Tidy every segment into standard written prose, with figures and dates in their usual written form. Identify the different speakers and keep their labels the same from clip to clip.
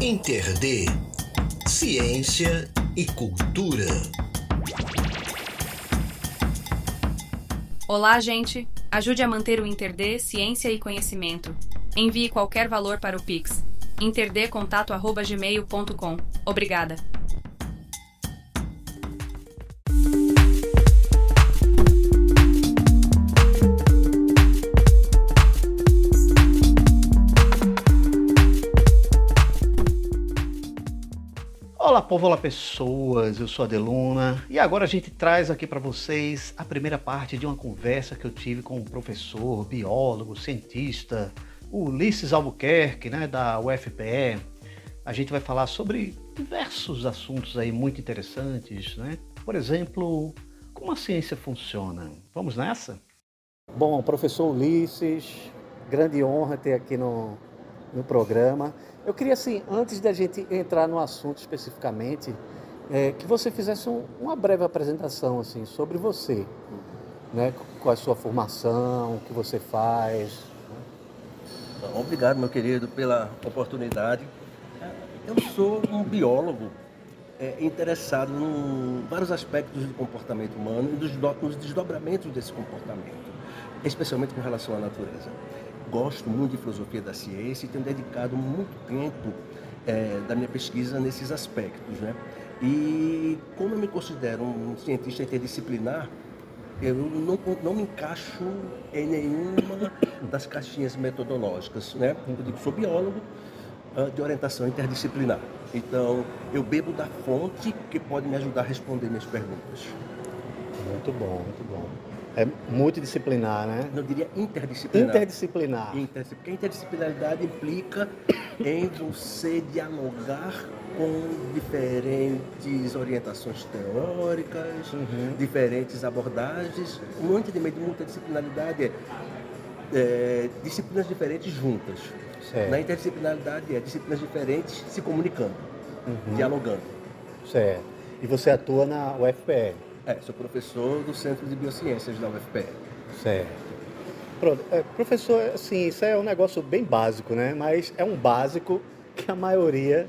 Speaker 1: InterD Ciência e Cultura.
Speaker 2: Olá, gente! Ajude a manter o InterD Ciência e Conhecimento. Envie qualquer valor para o Pix. interdcontato@gmail.com. Obrigada!
Speaker 3: Olá povo, olá pessoas, eu sou a Deluna e agora a gente traz aqui para vocês a primeira parte de uma conversa que eu tive com um professor, biólogo, cientista, o Ulisses Albuquerque, né, da UFPE. A gente vai falar sobre diversos assuntos aí muito interessantes, né? Por exemplo, como a ciência funciona. Vamos nessa? Bom, professor Ulisses, grande honra ter aqui no programa. Eu queria, assim, antes da gente entrar no assunto especificamente, que você fizesse uma breve apresentação assim, sobre você, né? Qual é a sua formação, o que você faz.
Speaker 4: Obrigado, meu querido, pela oportunidade. Eu sou um biólogo interessado em vários aspectos do comportamento humano e nos desdobramentos desse comportamento, especialmente com relação à natureza. Gosto muito de filosofia da ciência e tenho dedicado muito tempo da minha pesquisa nesses aspectos, né? E como eu me considero um cientista interdisciplinar, eu não me encaixo em nenhuma das caixinhas metodológicas, né? Eu digo que sou biólogo de orientação interdisciplinar. Então, eu bebo da fonte que pode me ajudar a responder minhas perguntas.
Speaker 3: Muito bom, muito bom. É multidisciplinar, né?
Speaker 4: Eu diria interdisciplinar.
Speaker 3: Interdisciplinar.
Speaker 4: Porque a interdisciplinaridade implica em você dialogar com diferentes orientações teóricas, diferentes abordagens. O meu entendimento de multidisciplinaridade é disciplinas diferentes juntas.
Speaker 3: Certo.
Speaker 4: Na interdisciplinaridade é disciplinas diferentes se comunicando, dialogando.
Speaker 3: Certo. E você atua na UFPE?
Speaker 4: Sou professor do Centro de Biociências da UFPE.
Speaker 3: Certo. Pronto. Professor, assim, isso é um negócio bem básico, né? Mas é um básico que a maioria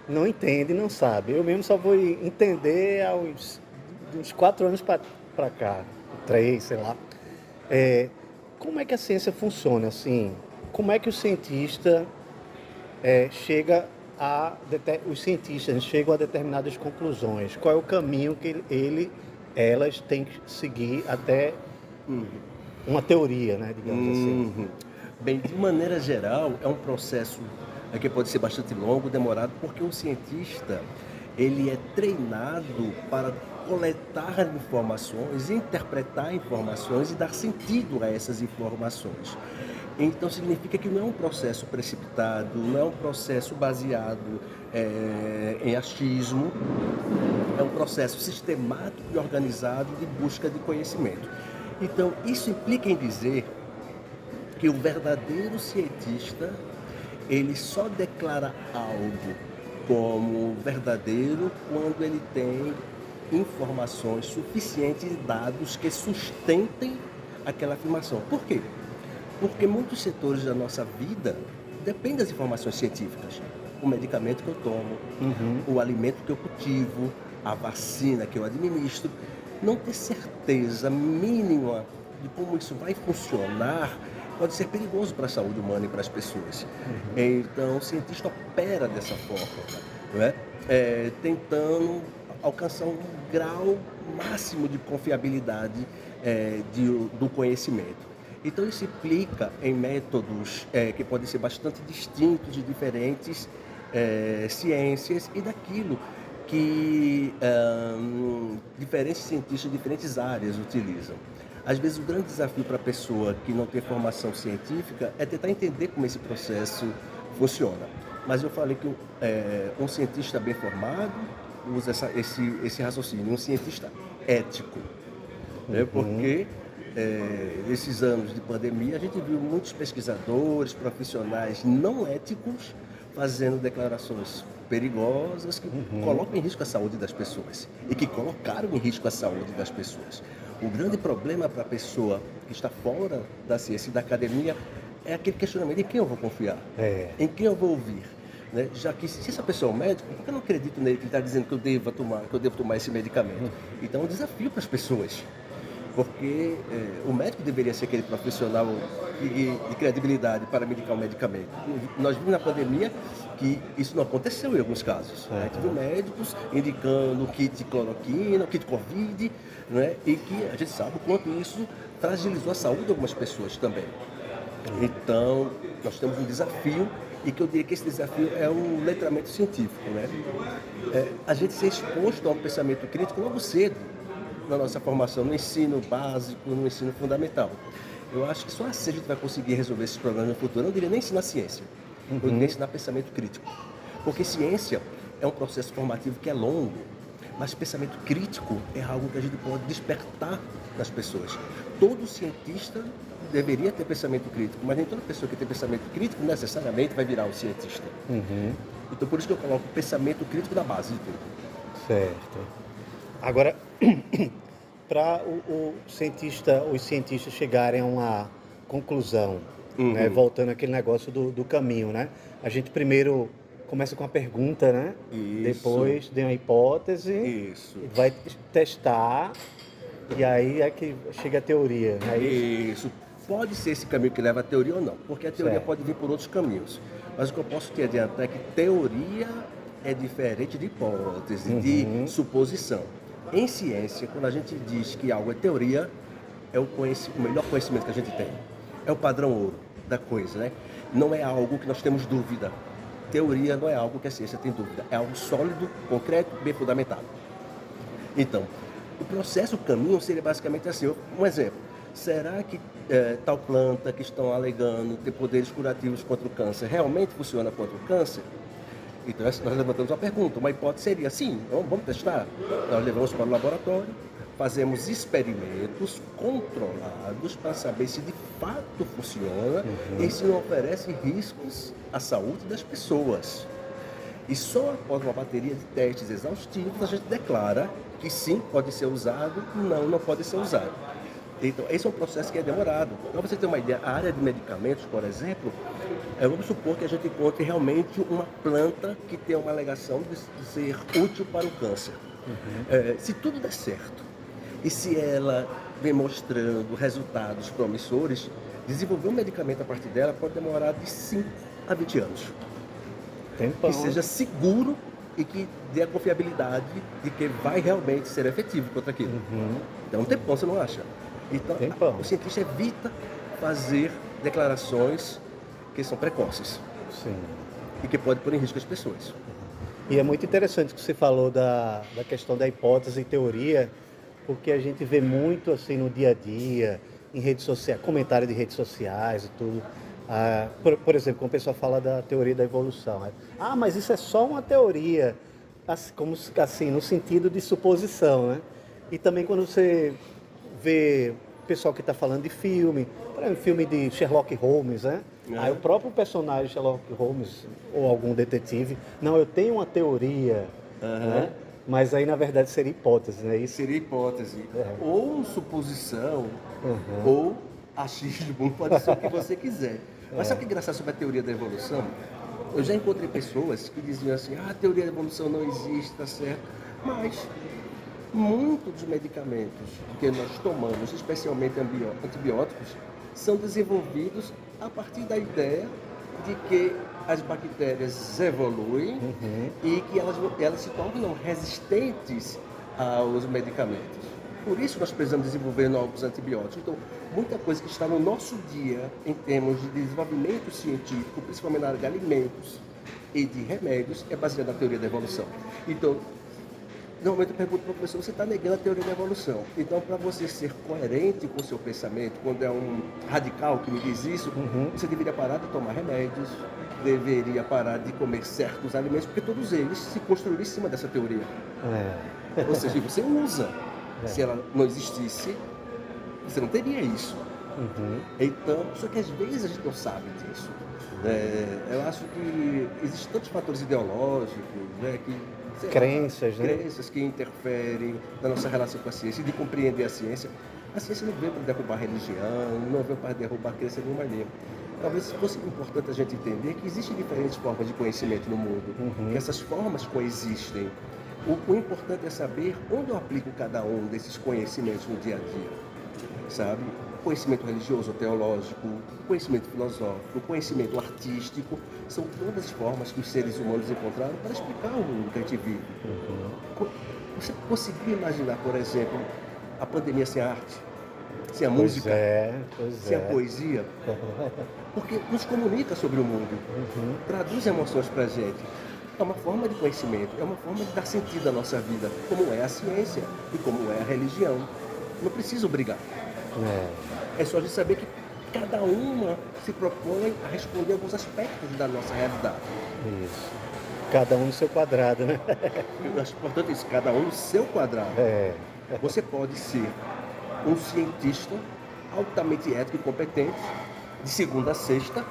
Speaker 3: não entende e não sabe. Eu mesmo só vou entender há uns 4 anos para cá, 3, sei lá. Como é que a ciência funciona, assim? Como é que o cientista os cientistas chegam a determinadas conclusões? Qual é o caminho que elas têm que seguir até uma teoria, né, digamos assim?
Speaker 4: Bem, de maneira geral, é um processo que pode ser bastante longo, demorado, porque o cientista ele é treinado para coletar informações, interpretar informações e dar sentido a essas informações. Então significa que não é um processo precipitado, não é um processo baseado em achismo, é um processo sistemático e organizado de busca de conhecimento. Então isso implica em dizer que o verdadeiro cientista, ele só declara algo como verdadeiro quando ele tem informações suficientes e dados que sustentem aquela afirmação. Por quê? Porque muitos setores da nossa vida dependem das informações científicas. O medicamento que eu tomo, o alimento que eu cultivo, a vacina que eu administro. Não ter certeza mínima de como isso vai funcionar pode ser perigoso para a saúde humana e para as pessoas. Então, o cientista opera dessa forma, não é? Tentando alcançar um grau máximo de confiabilidade do conhecimento. Então isso implica em métodos que podem ser bastante distintos de diferentes ciências e daquilo que diferentes cientistas de diferentes áreas utilizam. Às vezes o grande desafio para a pessoa que não tem formação científica é tentar entender como esse processo funciona. Mas eu falei que um cientista bem formado usa esse raciocínio, um cientista ético, né? Porque nesses anos de pandemia, a gente viu muitos pesquisadores, profissionais não éticos fazendo declarações perigosas que colocam em risco a saúde das pessoas e que colocaram em risco a saúde das pessoas. O grande problema para a pessoa que está fora da ciência e da academia é aquele questionamento: em quem eu vou confiar? Em quem eu vou ouvir? né? Já que se essa pessoa é um médico, por que eu não acredito nele que ele está dizendo que eu devo tomar esse medicamento? Então é um desafio para as pessoas. Porque o médico deveria ser aquele profissional de credibilidade para medicar um medicamento. Nós vimos na pandemia que isso não aconteceu em alguns casos. A gente viu médicos indicando kit de cloroquina, kit de Covid, né? E que a gente sabe o quanto isso fragilizou a saúde de algumas pessoas também. Então, nós temos um desafio, e que eu diria que esse desafio é o letramento científico, né? A gente ser exposto a um pensamento crítico logo cedo na nossa formação, no ensino básico, no ensino fundamental. Eu acho que só assim a gente vai conseguir resolver esses problemas no futuro. Eu não diria nem ensinar ciência, eu diria ensinar pensamento crítico. Porque ciência é um processo formativo que é longo, mas pensamento crítico é algo que a gente pode despertar nas pessoas. Todo cientista deveria ter pensamento crítico, mas nem toda pessoa que tem pensamento crítico necessariamente vai virar um cientista. Então por isso que eu coloco o pensamento crítico na base de tudo.
Speaker 3: Certo. Agora, para os cientistas chegarem a uma conclusão, né, voltando àquele negócio do caminho, né? A gente primeiro começa com a pergunta, né?
Speaker 4: Isso.
Speaker 3: Depois tem uma hipótese,
Speaker 4: Isso.
Speaker 3: vai testar, e aí é que chega a teoria. Né?
Speaker 4: Isso. Pode ser esse caminho que leva à teoria ou não, porque a teoria
Speaker 3: Certo.
Speaker 4: pode vir por outros caminhos. Mas o que eu posso te adiantar é que teoria é diferente de hipótese, de suposição. Em ciência, quando a gente diz que algo é teoria, é o melhor conhecimento que a gente tem. É o padrão ouro da coisa, né? Não é algo que nós temos dúvida. Teoria não é algo que a ciência tem dúvida. É algo sólido, concreto, bem fundamentado. Então, o processo, o caminho seria basicamente assim. Um exemplo. Será que tal planta que estão alegando ter poderes curativos contra o câncer realmente funciona contra o câncer? Então nós levantamos a pergunta, uma hipótese seria sim, vamos testar? Nós levamos para o laboratório, fazemos experimentos controlados para saber se de fato funciona e se não oferece riscos à saúde das pessoas. E só após uma bateria de testes exaustivos a gente declara que sim, pode ser usado, não pode ser usado. Então, esse é um processo que é demorado. Para você ter uma ideia, a área de medicamentos, por exemplo, vamos supor que a gente encontre realmente uma planta que tem uma alegação de ser útil para o câncer. Se tudo der certo e se ela vem mostrando resultados promissores, desenvolver um medicamento a partir dela pode demorar de 5 a 20 anos.
Speaker 3: Tempão.
Speaker 4: Que seja seguro e que dê a confiabilidade de que vai realmente ser efetivo contra aquilo. Então, um tempão, você não acha? Então, o cientista evita fazer declarações que são precoces.
Speaker 3: Sim.
Speaker 4: E que podem pôr em risco as pessoas.
Speaker 3: E é muito interessante que você falou da questão da hipótese e teoria, porque a gente vê muito assim no dia a dia, em redes sociais, comentário de redes sociais e tudo. Por exemplo, quando o pessoal fala da teoria da evolução, mas isso é só uma teoria, como assim, no sentido de suposição, né? E também quando você vê o pessoal que está falando de filme, por exemplo, filme de Sherlock Holmes, né? Aí o próprio personagem Sherlock Holmes, ou algum detetive, não, eu tenho uma teoria, né? Mas aí na verdade seria hipótese, né? Isso
Speaker 4: seria hipótese, ou suposição, ou achismo, pode ser o que você quiser. Mas sabe o que é engraçado sobre a teoria da evolução? Eu já encontrei pessoas que diziam assim, a teoria da evolução não existe, tá certo, mas muitos dos medicamentos que nós tomamos, especialmente antibióticos, são desenvolvidos a partir da ideia de que as bactérias evoluem e que elas se tornam resistentes aos medicamentos. Por isso nós precisamos desenvolver novos antibióticos. Então, muita coisa que está no nosso dia em termos de desenvolvimento científico, principalmente na área de alimentos e de remédios, é baseada na teoria da evolução. Então, normalmente eu pergunto para o professor, você está negando a teoria da evolução. Então, para você ser coerente com o seu pensamento, quando é um radical que me diz isso, você deveria parar de tomar remédios, deveria parar de comer certos alimentos, porque todos eles se construíram em cima dessa teoria. Ou seja, você usa. Se ela não existisse, você não teria isso. Então, só que às vezes a gente não sabe disso. Eu acho que existem tantos fatores ideológicos, né,
Speaker 3: crenças, né?
Speaker 4: Crenças que interferem na nossa relação com a ciência e de compreender a ciência. A ciência não veio para derrubar a religião, não veio para derrubar a crença nenhuma ali. Talvez fosse importante a gente entender que existem diferentes formas de conhecimento no mundo, que essas formas coexistem. O importante é saber onde eu aplico cada um desses conhecimentos no dia a dia, sabe? Conhecimento religioso ou teológico, conhecimento filosófico, conhecimento artístico, são todas formas que os seres humanos encontraram para explicar o mundo que a gente vive. Você conseguiu imaginar, por exemplo, a pandemia sem a arte, sem a música, sem a poesia? Porque nos comunica sobre o mundo, traduz emoções para a gente. É uma forma de conhecimento, é uma forma de dar sentido à nossa vida, como é a ciência e como é a religião. Não precisa brigar. É só de saber que cada uma se propõe a responder alguns aspectos da nossa realidade.
Speaker 3: Isso. Cada um no seu quadrado, né?
Speaker 4: Eu acho importante isso, cada um no seu quadrado. Você pode ser um cientista altamente ético e competente, de segunda a sexta,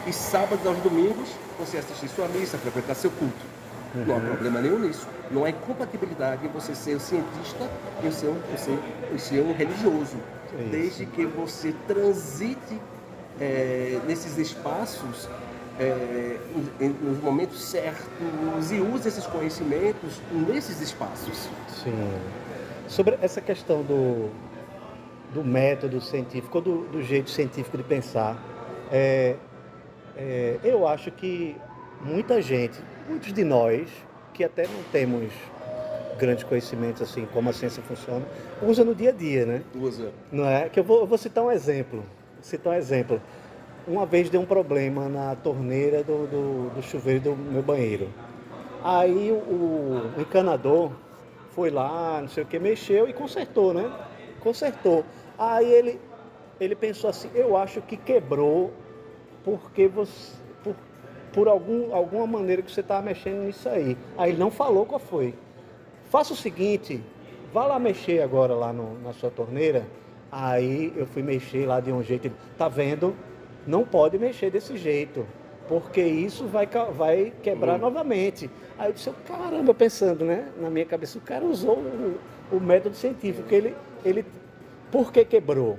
Speaker 4: e sábados aos domingos você assistir sua missa, frequentar seu culto. Não há problema nenhum nisso. Não há incompatibilidade em você ser um cientista e ser um religioso. Desde que você transite nesses espaços nos momentos certos e use esses conhecimentos nesses espaços.
Speaker 3: Sim. Sobre essa questão do método científico, ou do jeito científico de pensar, eu acho que muita gente, muitos de nós, que até não temos grandes conhecimentos assim, como a ciência funciona, usa no dia a dia, né?
Speaker 4: Usa.
Speaker 3: Não é? Que eu vou citar um exemplo. Uma vez deu um problema na torneira do chuveiro do meu banheiro. Aí o encanador foi lá, não sei o que, mexeu e consertou, né? Consertou. Aí ele pensou assim, eu acho que quebrou porque você, por alguma maneira que você estava mexendo nisso aí. Aí ele não falou qual foi. Faça o seguinte, vá lá mexer agora lá na sua torneira. Aí eu fui mexer lá de um jeito, ele, tá vendo? Não pode mexer desse jeito, porque isso vai quebrar novamente. Aí eu disse, caramba, pensando, né? Na minha cabeça, o cara usou o método científico, ele por que quebrou?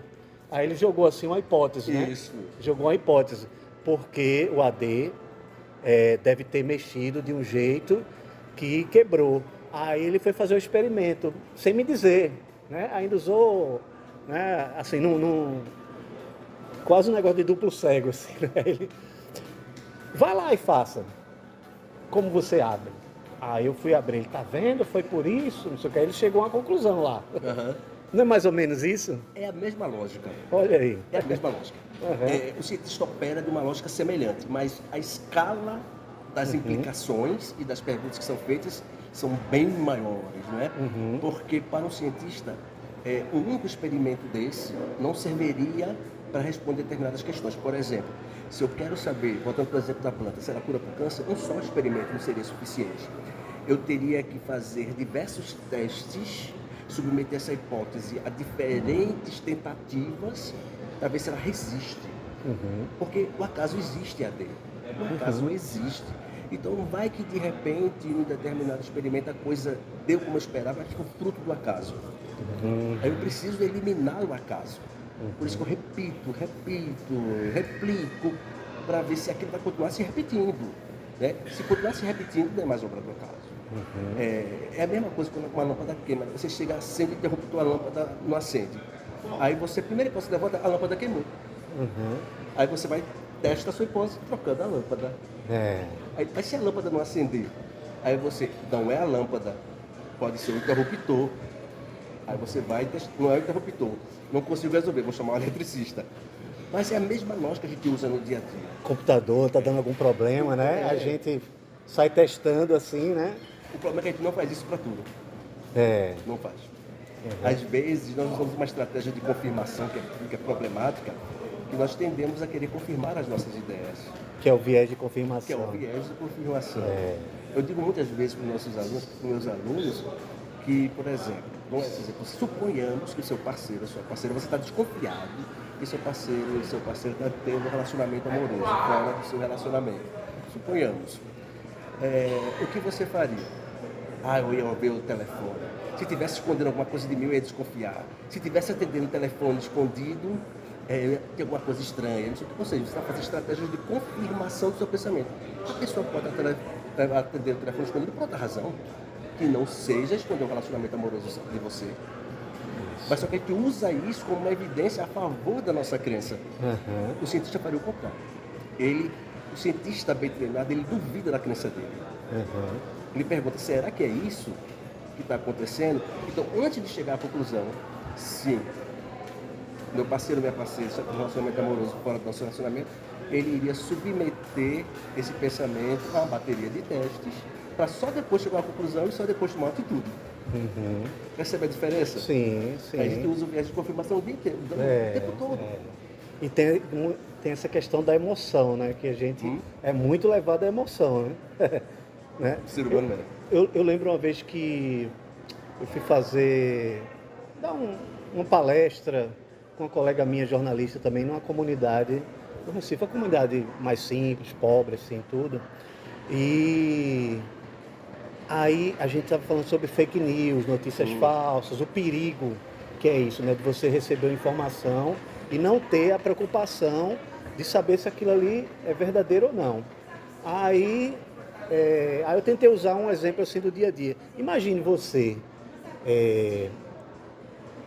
Speaker 3: Aí ele jogou assim uma hipótese, né?
Speaker 4: Isso.
Speaker 3: Jogou uma hipótese, porque o AD deve ter mexido de um jeito que quebrou. Aí ele foi fazer o experimento, sem me dizer, né? Ainda usou, né? Assim, quase um negócio de duplo cego, assim, né? Ele, vai lá e faça, como você abre. Aí eu fui abrir, ele, tá vendo? Foi por isso, não sei o que. Aí ele chegou a uma conclusão lá. Não é mais ou menos isso?
Speaker 4: É a mesma lógica.
Speaker 3: Olha aí.
Speaker 4: É a mesma lógica. O cientista opera de uma lógica semelhante, mas a escala das implicações e das perguntas que são feitas são bem maiores, não é? Porque para um cientista, um único experimento desse não serviria para responder determinadas questões. Por exemplo, se eu quero saber, voltando para o exemplo da planta, se ela cura para o câncer, um só experimento não seria suficiente. Eu teria que fazer diversos testes, submeter essa hipótese a diferentes tentativas para ver se ela resiste. Porque o acaso existe, AD. O acaso existe. Então não vai que de repente, em um determinado experimento, a coisa deu como eu esperava, mas ficou fruto do acaso. Aí eu preciso eliminar o acaso. Por isso que eu replico, para ver se aquilo vai continuar se repetindo. Né? Se continuar se repetindo, não é mais obra do acaso. É a mesma coisa quando uma lâmpada queima. Você chega, acende o interruptor, a lâmpada não acende. Aí você, primeiro que você levanta, a lâmpada queimou. Aí você vai, testa a sua hipótese, trocando a lâmpada. Aí se a lâmpada não acender, aí você, não é a lâmpada, pode ser o interruptor. Aí você vai, não é o interruptor, não consigo resolver, vou chamar o eletricista. Mas é a mesma lógica que a gente usa no dia a dia.
Speaker 3: O computador está dando algum problema, né? A gente sai testando assim, né?
Speaker 4: O problema é que a gente não faz isso para tudo. Não faz. Às vezes nós usamos uma estratégia de confirmação que é problemática, que nós tendemos a querer confirmar as nossas ideias.
Speaker 3: Que é o viés de confirmação.
Speaker 4: Que é o viés de confirmação. Eu digo muitas vezes para os meus alunos, que, por exemplo, suponhamos que o seu parceiro, a sua parceira, você está desconfiado que seu parceiro está tendo um relacionamento amoroso fora do seu relacionamento. Suponhamos. O que você faria? Eu ia ver o telefone. Se estivesse escondendo alguma coisa de mim, eu ia desconfiar. Se estivesse atendendo o telefone escondido, tem alguma coisa estranha. Não sei o que. Ou seja, você está fazendo estratégias de confirmação do seu pensamento. A pessoa pode atender o telefone escondido por outra razão, que não seja esconder um relacionamento amoroso de você. Mas só que a gente usa isso como uma evidência a favor da nossa crença. O cientista faria o contrário. O cientista bem treinado, ele duvida da crença dele. Ele pergunta, será que é isso que está acontecendo? Então, antes de chegar à conclusão, sim, meu parceiro, minha parceira, está com um relacionamento amoroso fora do nosso relacionamento, ele iria submeter esse pensamento a uma bateria de testes, para só depois chegar à conclusão e só depois tomar uma atitude. Percebe a diferença?
Speaker 3: Sim.
Speaker 4: A gente usa o viés de confirmação o dia inteiro, o tempo todo.
Speaker 3: E tem essa questão da emoção, né? Que a gente é muito levado à emoção, né? Né?
Speaker 4: Ser humano, né?
Speaker 3: Eu lembro uma vez que eu fui dar uma palestra com uma colega minha, jornalista também, numa comunidade do Recife, uma comunidade mais simples, pobre, assim, tudo. E aí a gente estava falando sobre fake news, notícias falsas, o perigo que é isso, né? De você receber uma informação e não ter a preocupação de saber se aquilo ali é verdadeiro ou não. Aí eu tentei usar um exemplo assim do dia a dia. Imagine você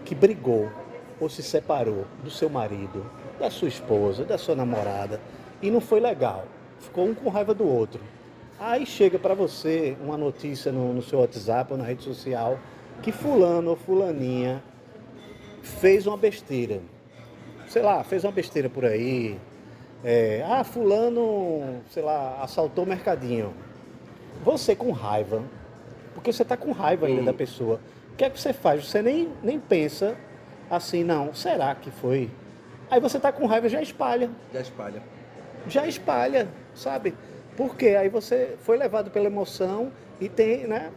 Speaker 3: que brigou ou se separou do seu marido, da sua esposa, da sua namorada e não foi legal. Ficou um com raiva do outro. Aí chega para você uma notícia no seu WhatsApp ou na rede social que fulano ou fulaninha fez uma besteira. Sei lá, fez uma besteira por aí. Fulano, sei lá, assaltou o mercadinho. Você com raiva, porque você está com raiva ainda da pessoa. O que é que você faz? Você nem pensa assim, não, será que foi? Aí você está com raiva, já espalha, sabe? Porque aí você foi levado pela emoção e tem, né?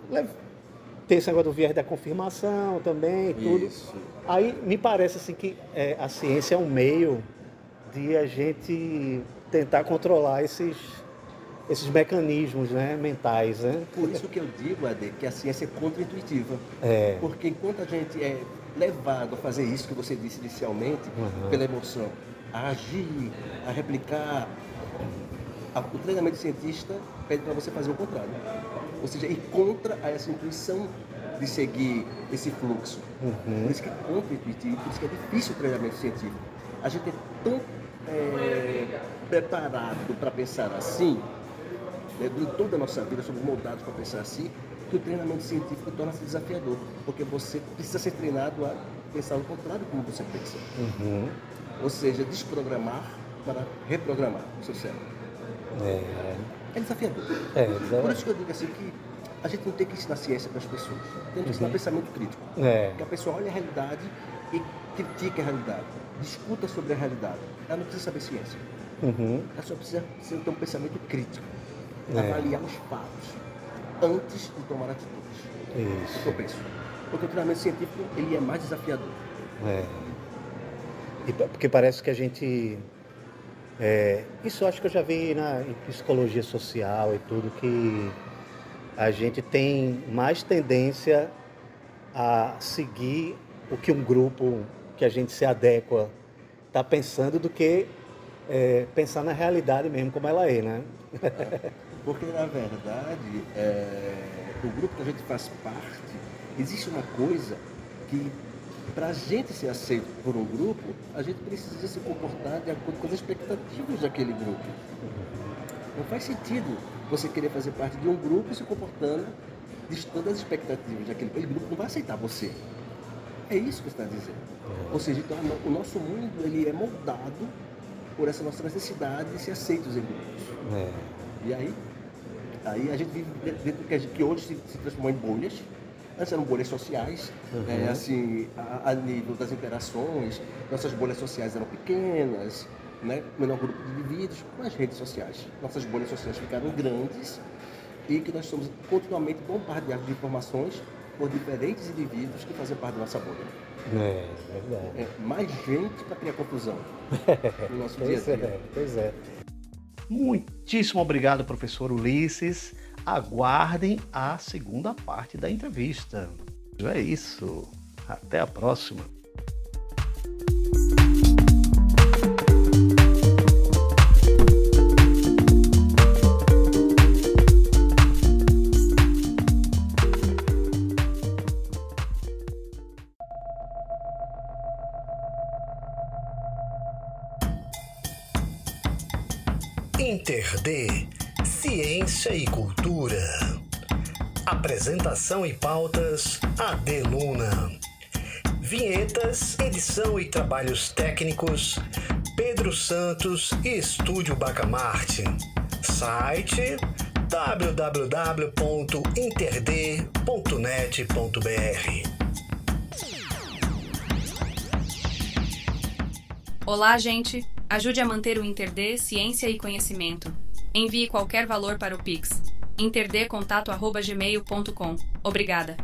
Speaker 3: Tem esse negócio do viés da confirmação também, tudo.
Speaker 4: Isso.
Speaker 3: Aí me parece assim que a ciência é um meio de a gente tentar controlar esses mecanismos, né, mentais, né?
Speaker 4: Por isso que eu digo, Ade, que a ciência é contra-intuitiva. Porque enquanto a gente é levado a fazer isso que você disse inicialmente, pela emoção, a agir, a replicar, o treinamento cientista pede para você fazer o contrário. Ou seja, ir contra essa intuição de seguir esse fluxo. Por isso que é contra-intuitivo, por isso que é difícil o treinamento científico. A gente é tão preparado para pensar assim, em toda a nossa vida somos moldados para pensar assim, que o treinamento científico torna-se desafiador, porque você precisa ser treinado a pensar ao contrário como você pensa. Ou seja, desprogramar para reprogramar o seu cérebro. É desafiador. Por isso que eu digo assim que a gente não tem que ensinar ciência para as pessoas, tem que ensinar pensamento crítico. Que a pessoa olha a realidade e critique a realidade, discuta sobre a realidade. Ela não precisa saber ciência. Ela só precisa ter um pensamento crítico, avaliar os fatos antes de tomar atitudes. Isso que eu penso. Porque o treinamento científico ele é mais desafiador.
Speaker 3: Porque parece que a gente... isso eu acho que eu já vi em psicologia social e tudo, que a gente tem mais tendência a seguir o que um grupo que a gente se adequa está pensando do que pensar na realidade mesmo, como ela é, né?
Speaker 4: Porque, na verdade, o grupo que a gente faz parte, existe uma coisa que, para a gente ser aceito por um grupo, a gente precisa se comportar de acordo com as expectativas daquele grupo. Não faz sentido você querer fazer parte de um grupo se comportando distante das expectativas daquele grupo. Aquele grupo não vai aceitar você. É isso que você está dizendo. Ou seja, então, o nosso mundo ele é moldado por essa nossa necessidade de ser aceitos em grupos. E aí a gente vive dentro que hoje se transformou em bolhas. Antes eram bolhas sociais, assim, a nível das interações, nossas bolhas sociais eram pequenas, né? Menor grupo de indivíduos, com as redes sociais. Nossas bolhas sociais ficaram grandes e que nós somos continuamente bombardeados de informações por diferentes indivíduos que fazem parte da nossa bolha.
Speaker 3: Verdade.
Speaker 4: Mais gente para criar confusão no nosso dia a dia.
Speaker 3: Pois é. Muitíssimo obrigado, professor Ulisses. Aguardem a segunda parte da entrevista. É isso. Até a próxima.
Speaker 1: InterD, Ciência e Cultura. Apresentação e pautas, Adeluna. Vinhetas, edição e trabalhos técnicos, Pedro Santos e Estúdio Bacamarte. Site www.interd.net.br.
Speaker 2: Olá, gente! Ajude a manter o InterD Ciência e Conhecimento. Envie qualquer valor para o Pix. interdcontato@gmail.com. Obrigada.